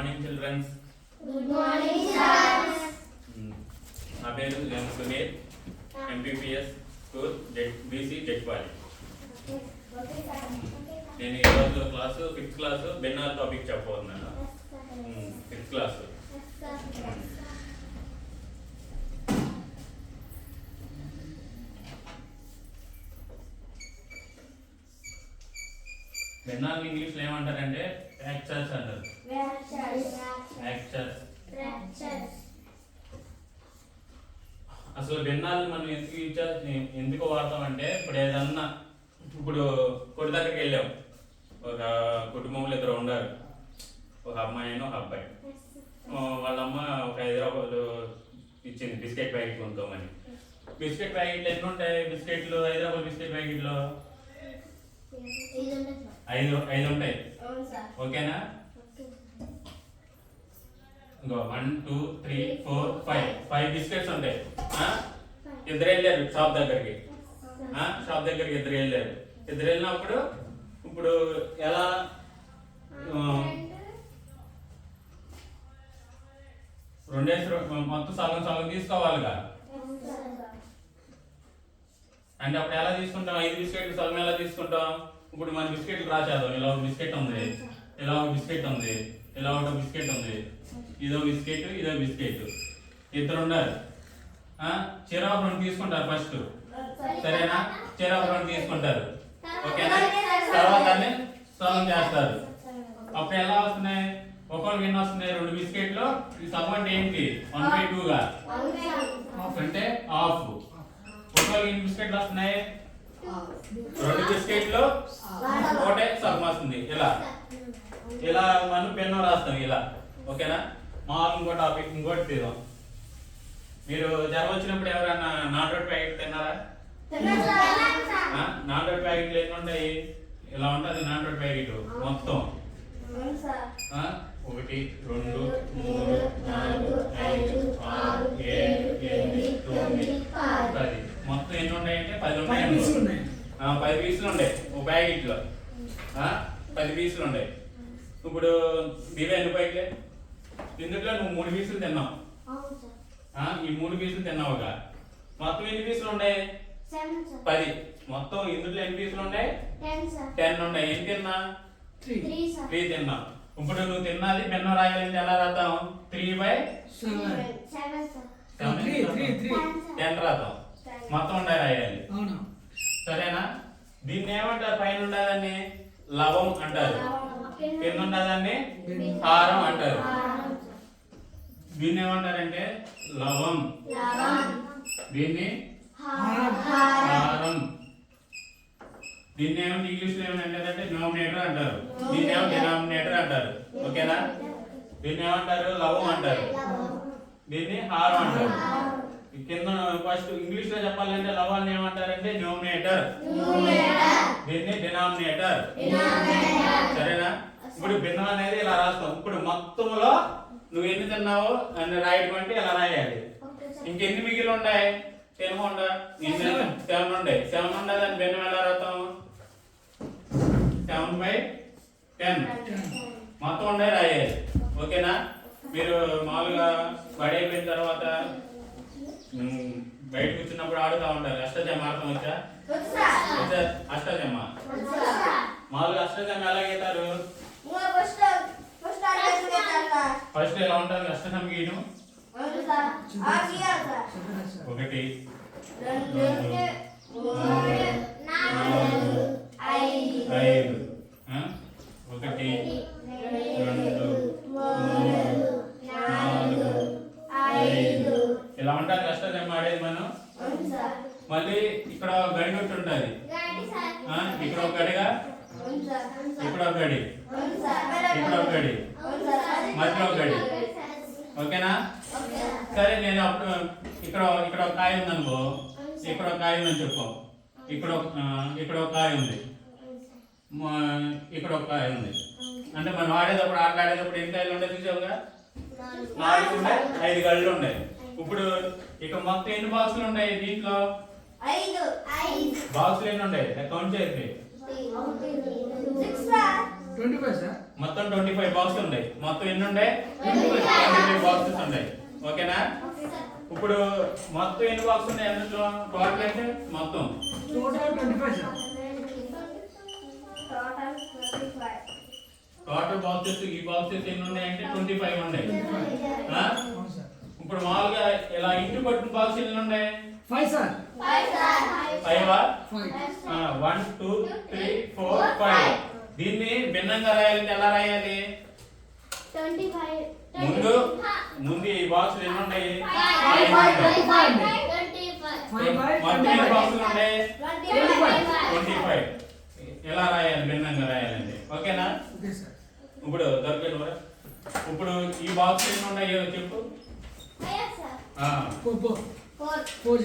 Morning childrens. Good morning sir. నా పేరు Sunil, MPPS school BC Jetpali. నేను ఈరోజు క్లాసు 5th క్లాసు బెన్నాల్ టాపిక్ చెప్పబోతున్నాను. 5th class. బెన్నాల్ ఇంగ్లీష్ లో ఏమంటారంటే ఫ్రాక్చర్స్ అంటారు. ఫ్రాక్చర్స్. అసలు బెన్నాల్ మనం ఎందుకు వాడతామంటే ఇప్పుడు కొట్టు దగ్గరికి వెళ్ళాం, ఒక కుటుంబంలో 2 ఉన్నారు, ఒక అమ్మాయి ఒక అబ్బాయి. వాళ్ళ అమ్మ ఒక 5 రూపాయలు ఇచ్చింది బిస్కెట్ ప్యాకెట్ కొనుక్కోమని. బిస్కెట్ ప్యాకెట్లు ఎన్ని ఉంటాయి? బిస్కెట్లు 5 రూపాయల బిస్కెట్ ప్యాకెట్లో 5 ఉంటాయి. ఓకేనా? ఇంకో 1 2 3 4 5 బిస్కెట్స్ ఉంటాయి. 2 వెళ్ళారు షాప్ దగ్గరికి. షాప్ దగ్గరికి 2 వెళ్ళారు. 2 వెళ్ళినప్పుడు ఇప్పుడు ఎలా మొత్తం సగం సగం తీసుకోవాలిగా. అంటే అప్పుడు ఎలా తీసుకుంటాం? 5 బిస్కెట్లు సగం ఎలా తీసుకుంటాం? ఇప్పుడు మన బిస్కెట్లు రాసేద్దాం. ఇలా ఒక బిస్కెట్ ఉంది, ఇలా ఒక బిస్కెట్ ఉంది, ఇలా ఒక బిస్కెట్ ఉంది, ఇదో బిస్కెట్, ఇదో బిస్కెట్. 2 ఉన్నారు. చిరాకు 2 తీసుకుంటారు ఫస్ట్. సరేనా? చిరాకు 2 తీసుకుంటారు. ఓకేనా? తర్వాత సగం చేస్తారు. అప్పుడు ఎలా వస్తున్నాయి? ఒకరికి ఎన్ని వస్తున్నాయి? 2 బిస్కెట్లు. ఈ సగం అంటే ఏంటి? 1/2గా. హాఫ్ అంటే హాఫ్. ఒకరికి ఎన్ని బిస్కెట్లు వస్తున్నాయి? 2 బిస్కెట్లు ఒకటే సగం వస్తుంది. ఇలా మనం పెన్ను రాస్తాం ఇలా. ఓకేనా? ఇంకో టాపిక్ ఇంకోటి తీద్దాం. మీరు జ్వరం వచ్చినప్పుడు ఎవరైనా నాన్ రోడ్ ప్యాకెట్ తిన్నారా? నాన్ రోడ్ ప్యాకెట్లు ఎన్ని ఉంటాయి? ఇలా ఉంటుంది నాన్ రోడ్ ప్యాకెట్ మొత్తం. 1 2 3 4 5 6 7 8 9 10. మొత్తం ఎన్ని ఉంటాయంటే 10 ఉంటాయి. 10 పీసులు ఉంటాయి ఒక ప్యాకెట్ లో. 10 పీసులు ఉంటాయి. ఇప్పుడు ఇవే ఎన్ని ప్యాకెట్లే? ఇందులో నువ్వు 3 పీసులు తిన్నావు. ఈ 3 పీసులు తిన్నావుగా. మొత్తం ఎన్ని పీసులు ఉన్నాయి? 10. మొత్తం ఇందులో ఎన్ని పీసులు ఉన్నాయి? 10 ఉన్నాయి. ఏం తిన్నా? 3 తిన్నా. ఇప్పుడు నువ్వు తిన్నది పెన్ను రాయాలంటే ఎలా రాద్దాం? 3/10 రాద్దాం. మొత్తం ఉండే రాయాలి. సరేనా? దీన్ని ఏమంటారు? పైన ఉండదాన్ని లవం అంటారు, కింద ఉండదాన్ని హారం అంటారు. దీన్ని ఏమంటారంటే లవం, దీన్ని హారం. దీన్ని ఏమంటే ఇంగ్లీష్ లో ఏమంటారంటే డినామినేటర్ అంటారు, దీన్ని ఏమో డినామినేటర్ అంటారు. ఓకేనా? దీన్ని ఏమంటారు? లవం అంటారు, దీన్ని హారం అంటారు. కింద ఫస్ట్ ఇంగ్లీష్ లో చెప్పాలంటే లవాన్ని ఏమంటారంటే న్యూమినేటర్, దీన్ని డినామినేటర్. సరేనా? ఇప్పుడు భిన్నం అనేది ఇలా రాస్తాం. ఇప్పుడు మొత్తంలో నువ్వు ఎన్ని తిన్నావో అని రాయడం అంటే ఇలా రాయాలి. ఇంకెన్ని మిగిలి ఉంటాయి? 7 ఉంటాయి. 7 ఉంటాయి. 7 ఉంటాయి. దాన్ని భిన్నం ఎలా రాస్తాం? 7/10 మొత్తం ఉండే రాయాలి. ఓకేనా? మీరు మామూలుగా బడి అయిపోయిన తర్వాత బయట కూర్చున్నప్పుడు ఆడుతూ ఉంటారు. అష్టజమ్మ ఆడతాం వచ్చా? అష్టజమ్మ మామూలుగా అష్టజమ్మ ఎలా గీతారు? ఫస్ట్ ఎలా ఉంటుంది అష్టజమ్మ గీయడం? 1 2 3 4 5 6 ఇలా ఉంటుంది అష్టజమ్మ ఆడేది మనం. మళ్ళీ ఇక్కడ గడి కొట్టి ఉంటుంది. ఇక్కడ ఒక గడిగా, ఇక్కడ ఒక గడి, ఇక్కడ ఒక గడి, మధ్యలో ఒక గడి. ఓకేనా? సరే, నేను అప్పుడు ఇక్కడ ఒక కాయ ఉందనుకో, ఇక్కడ ఒక కాయ ఉందని చెప్పు. ఇక్కడ ఒక కాయ ఉంది, ఇక్కడ ఒక కాయ ఉంది. అంటే మనం ఆడేటప్పుడు ఆటలాడేటప్పుడు ఎన్ని కాయలు ఉంటాయి చూసావుగా? 4 ఉన్నాయి, 5 గళ్ళు ఉన్నాయి. ఇప్పుడు ఇక మొత్తం ఎన్ని బాక్సులు ఉన్నాయి దీంట్లో? 5 బాక్సులు ఎన్ని ఉన్నాయి? కౌంట్ చేయండి. 25 సార్. మొత్తం 25 బాక్సులు ఉన్నాయి. మొత్తం ఎన్ని ఉన్నాయి? 25 బాక్సెస్ ఉన్నాయి. ఓకేనా? ఇప్పుడు మొత్తం ఎన్ని బాక్స్ ఉన్నాయి అందులో? టోటల్ అయితే మొత్తం టోటల్ 25 సార్. టోటల్ బాక్సెస్ ఈ బాక్సెస్ ఎన్ని ఉన్నాయంటే 25 ఉన్నాయి. ఆ? అవును సార్. ఇప్పుడు మామూలుగా ఇలా ఇంటి పట్టిన బాక్స్ ఎన్ని ఉన్నాయి? 5 సార్. 5 5. 1 2 3 4 5. దీన్ని భిన్నంగా రాయాలంటే ఎలా రాయాలి? ముందు ఈ బాక్స్ ఎన్ని ఉన్నాయి? 5 మొత్తం ఎన్ని బాక్సులు ఉన్నాయి? 25. 25. ఎలా రాయాలి భిన్నంగా రాయాలంటే? ఓకేనా? Okay sir. ఇప్పుడు దొరకదు. ఇప్పుడు ఈ బాక్స్ ఎన్ని ఉన్నాయో చెప్పు. ఆ, 4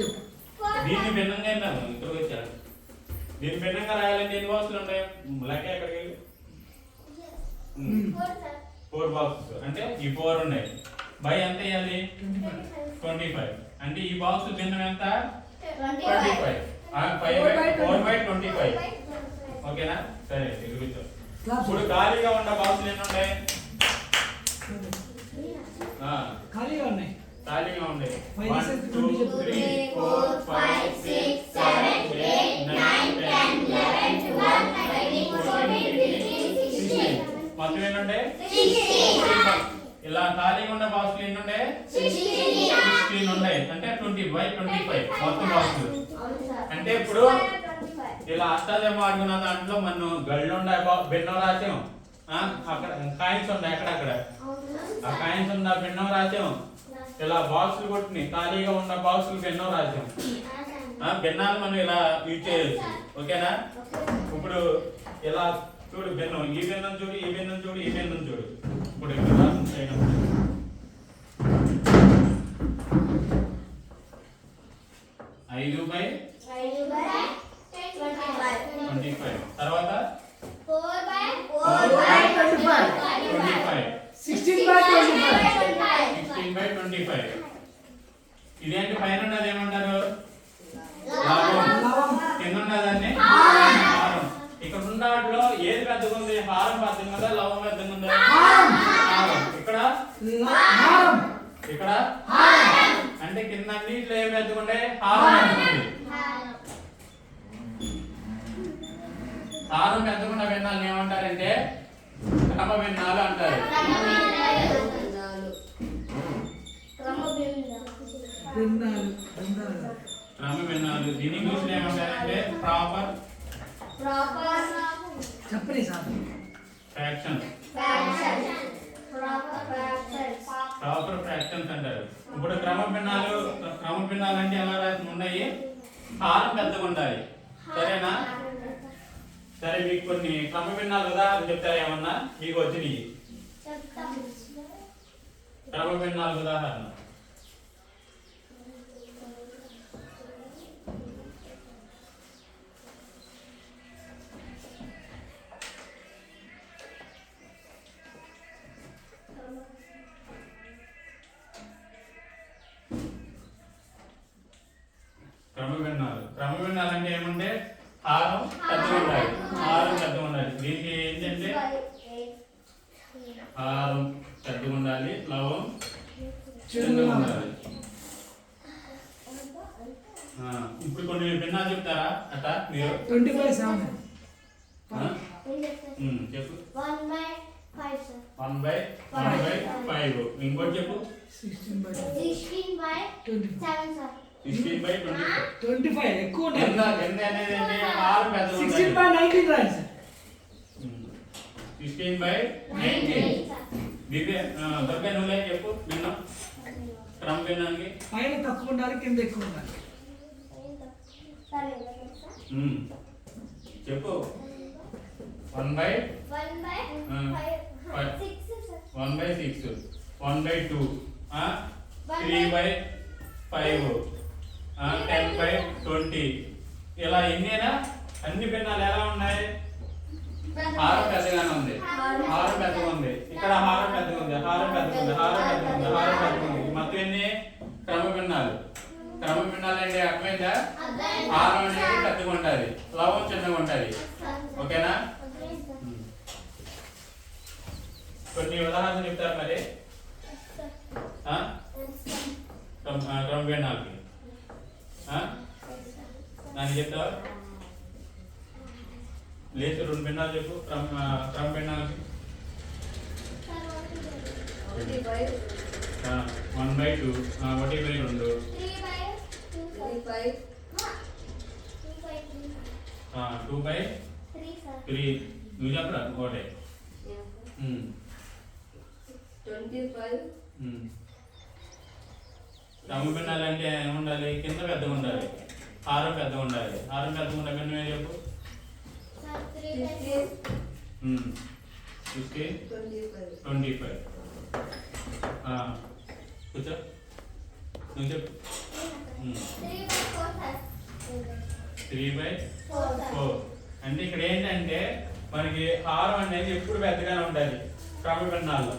చెప్పు. దీన్ని భిన్నంగా విన్నాను ఇక్కడికి వచ్చాడు. దీన్ని భిన్నంగా రాయాలంటే ఎన్ని బాక్సులు ఉన్నాయి? లెక్క ఎక్కడికి? 4 బాక్సెస్ అంటే ఈ 4 ఉన్నాయి. బై ఎంత వేయాలి? 25. అంటే ఈ బాక్స్ భిన్నం ఎంత? 25. 4/25. ఓకేనా? సరే ఇదిగో. ఇప్పుడు ఖాళీగా ఉన్న బాక్సులు ఎన్ని ఉన్నాయి? ఖాళీగా ఉన్నాయి. ఖాళీగా ఉన్నాయి. 5, 1 2 3 4 5 6 7 8 9 10 11 12 13 14 15 16. మొత్తం ఎన్ని ఉంటాయి? 16. ఇలా ఖాళీగా ఉన్న బాక్సులు ఎన్ని ఉంటాయి? 16 ఉన్నాయి. అంటే 20/25 మొత్తం బాక్సులు. అంటే ఇప్పుడు ఇలా అష్టాదశ ఆడుకున్న దాంట్లో మనం గళ్ళు ఉండే భిన్నం రాసాం. అక్కడ కాయిన్స్ ఉన్నాయి అక్కడక్కడ. ఆ కాయిన్స్ ఉన్న భిన్నం రాసాం. ఇలా బాక్సులు కొట్టి ఖాళీగా ఉన్న బాక్సులు భిన్నం రాసాం. భిన్నాలు మనం ఇలా యూజ్ చేయొచ్చు. ఓకేనా? ఇప్పుడు ఇలా చూడు భిన్నం. ఈ భిన్నం చూడు, ఈ భిన్నం చూడు, ఈ భిన్నం చూడు. ఇప్పుడు ఇక్కడ రాసిన 5/25. తర్వాత 4/25. 16/25. ఇదేంటి పైన ఉన్నది ఏమంటారు? లాభం. కింద ఉన్నదాన్ని హారం. ఇక్కడ ఉన్న వాటిలో ఏది పెద్దగా ఉంది? హారం పెద్దగా ఉందా? లవం పెద్దగా ఉందా? హారం. ఇక్కడ ఇక్కడ అంటే కింద అన్నిట్లో ఏం పెద్దగా ఉండే? హారం పెద్దగా ఉంది. హారం పెద్దగా ఉన్న భిన్నాలను ఏమంటారంటే క్రమ భిన్నాలు అంటారు. క్రమ భిన్నాలు. దీని ఇంగ్లీష్ ఏమంటారంటే ప్రాపర్ చెప్పండి సార్. ఫ్రాక్షన్స్. ప్రాపర్ ఫ్రాక్షన్స్ అంటారు. ఇప్పుడు క్రమ భిన్నాలు అంటే ఎలా రాసి ఉన్నాయి? హారం పెద్దగా ఉండాలి. సరేనా? సరే మీకు కొన్ని క్రమ భిన్నాలు ఉదాహరణ చెప్తారా? ఏమన్నా మీకు వచ్చినాయి క్రమ భిన్నాలు ఉదాహరణ? క్రమ భిన్నాలు అంటే ఏమంటే హారం పెద్దగా ఉండాలి. హారం పెద్దగా ఉండాలి. దీనికి ఏంటంటే హారం పెద్దగా ఉండాలి, లవం చిన్నగా ఉండాలి. ఇప్పుడు కొన్ని భిన్నాలు చెప్తారా అట్లా మీరు? 25/7. చెప్పు. 1/5. 1/5. ఇంకోటి చెప్పు. 16/25. 16/25. ఎక్కువ ఉంటాయి. హారం పెద్దగా ఉండాలి. 16/19 రాయండి సార్. 16/19. దొరికే నువ్వులే చెప్పు. భిన్నం క్రమ భిన్నానికి పైన తక్కువ ఉండాలి, కింద ఎక్కువ ఉండాలి. చెప్పు. 1/6. 1/2. 3/5. 10/20. ఇలా ఎన్నేనా? అన్ని భిన్నాలు ఎలా ఉన్నాయి? హారం పెద్దగానే ఉంది. హారం పెద్దగా ఉంది. ఇక్కడ హారం పెద్దగా ఉంది. హారం పెద్దగా ఉంది. హారం పెద్దగా ఉంది. హారం పెద్దగా ఉంది. మొత్తం ఎన్ని? క్రమ భిన్నాలు. క్రమ భిన్నాలు అంటే అర్థమైందా? హారం అనేది పెద్దగా ఉండాలి, లవం చిన్నగా ఉండాలి. ఓకేనా? కొన్ని ఉదాహరణలు చెప్తారు మరి క్రమ భిన్నాలకి దాన్ని చెప్తావా? లేదు, 2 భిన్నాలు చెప్పు క్రమ భిన్నాలకి. 1/2, 1/2, 2/3. నువ్వు చెప్పరా ఒకటే. 25. క్రమ భిన్నాలు అంటే ఏముండాలి? కింద పెద్దగా ఉండాలి, హారం పెద్దగా ఉండాలి. హారం పెద్దగా ఉండే భిన్నం ఏం చెప్పు? 25. కూర్చో, నువ్వు చెప్పు. 3/4. అంటే ఇక్కడ ఏంటంటే మనకి హారం అనేది ఎప్పుడు పెద్దగానే ఉండాలి క్రమ భిన్నాల్లో.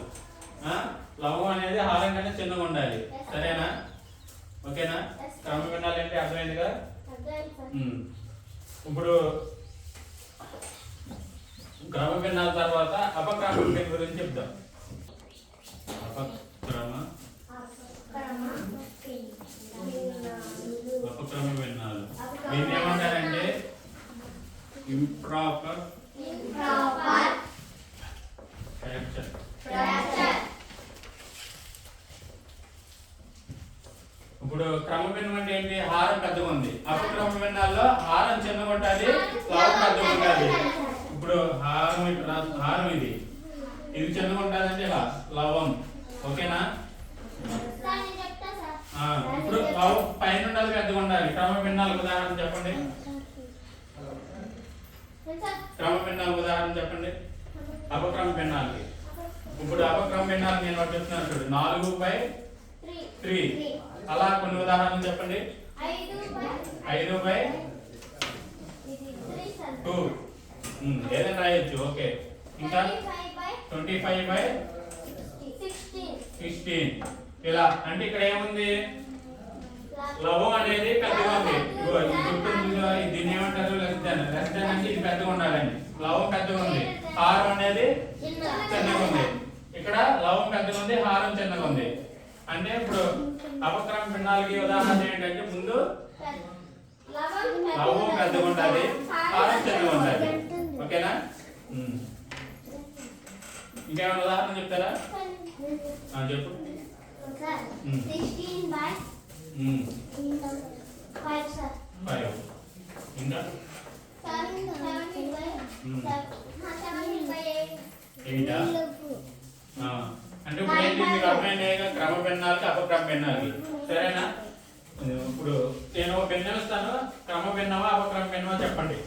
లవం అనేది హారం కంటే చిన్నగా ఉండాలి. సరేనా? ఓకేనా? క్రమ భిన్నాలు అంటే అర్థమైందిగా? ఇప్పుడు క్రమ భిన్నాల తర్వాత అపక్రమ భిన్నం గురించి చెప్తాం. అపక్రమ భిన్నాలు దీన్ని ఏమంటారంటే ఇంప్రాపర్ ఫ్రాక్చర్. ఇప్పుడు క్రమ భిన్నం అంటే ఏంటి? హారం పెద్దగా ఉంది. అపక్రమ భిన్నాల్లో హారం చిన్నగా ఉంటుంది, లవం పెద్దగా ఉంటుంది. ఇప్పుడు హారం ఇది చిన్నగా ఉంటుందంటే లవం. ఓకేనా? ఇప్పుడు లవం పైన ఉండాలి, పెద్దగా ఉండాలి. క్రమ భిన్నాలకు ఉదాహరణ చెప్పండి. క్రమ భిన్నాలకు ఉదాహరణ చెప్పండి అపక్రమ భిన్నాలకి. ఇప్పుడు అపక్రమ భిన్నాలు నేను ఒకటి చెప్తున్నాను చూడు. 4/3. అలా కొన్ని ఉదాహరణలు చెప్పండి. 5/2. ఏదైనా రాయొచ్చు. ఓకే. ఇంకా 25/16. ఇలా అంటే ఇక్కడ ఏముంది? లవం అనేది పెద్దగా ఉంది. దీన్ని ఏమంటారు? లెస్ దెన్ అంటే ఇది పెద్దగా ఉండాలండి. లవం పెద్దగా ఉంది, హారం అనేది చిన్నగా ఉంది. ఇక్కడ లవం పెద్దగా ఉంది, హారం చిన్నగా ఉంది. అంటే ఇప్పుడు అపక్రమ భిన్నాలకి ఉదాహరణ ఏంటంటే ముందు లవం పెద్దగా ఉండాలి, హారం చిన్నగా ఉండాలి. ఓకేనా? ఇంకేమైనా ఉదాహరణ చెప్తారా? చెప్పు. 5. ఇంకా 8. అంటే ఇప్పుడు ఏంటి మీకు అర్థమైంది? క్రమ భిన్నాలకి అపక్రమ భిన్నాలకి. సరేనా? ఇప్పుడు నేను ఒక భిన్నం ఇస్తాను. క్రమ భిన్నమా అపక్రమ భిన్నమా చెప్పండి.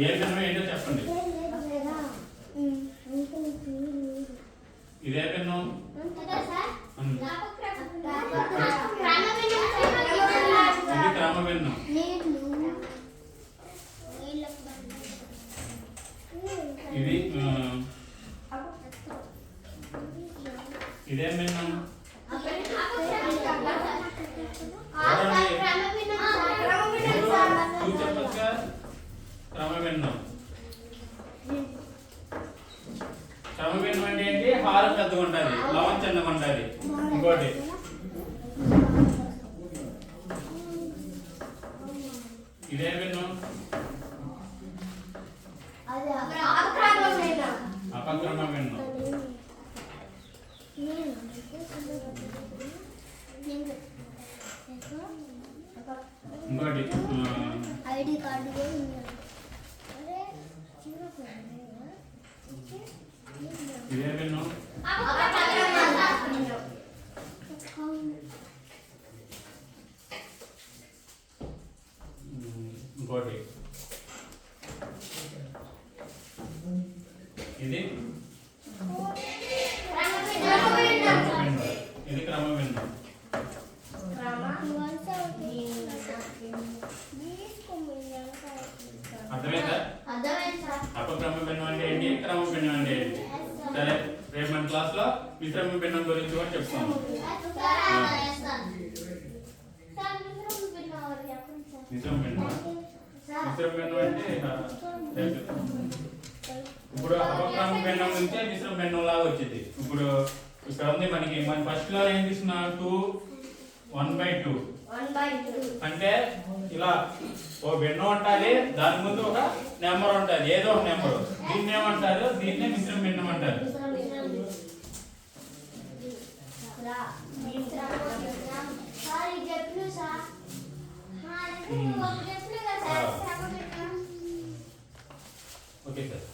ఏ భిన్నం ఏంటో చెప్పండి. ఇదే భిన్నం. ఇది క్రమ భిన్నం. ఇది ఇదేం భిన్నం? చెప్పచ్చుగా క్రమ భిన్నం. క్రమ భిన్నం అంటే ఏంటి? హారం పెద్దగా ఉంటుంది, లవం చిన్నగా ఉంటుంది. ఇంకోటి ఇదే భిన్నం. అపక్రమ భిన్నం. ఇంకోటి ఐడి కార్డు ఇదే భిన్నం. ఇంకోటి ఇది ఇది క్రమ భిన్నం. అర్థమైందా? అపక్రమ భిన్నం అంటే ఏంటి, క్రమ భిన్నం అంటే ఏంటి? సరే, రేపు మన క్లాస్ లో మిశ్రమ భిన్నం గురించి కూడా చెప్తాము. మిశ్రమ భిన్నం అంటే ఇప్పుడు అపక్రమ భిన్నం నుంచి మిశ్రమ భిన్నం లాగా వచ్చింది. ఇప్పుడు ఇక్కడ ఉంది మనకి మన ఫస్ట్ లో ఏం తీసుకున్నా 2 1/2 అంటే ఇలా ఓ భిన్నం ఉంటుంది, దాని ముందు ఒక నెంబర్ ఉంటుంది, ఏదో ఒక నెంబర్. దీన్ని ఏమంటారు? దీన్నే మిశ్రమ భిన్నం అంటారు. Okay sir.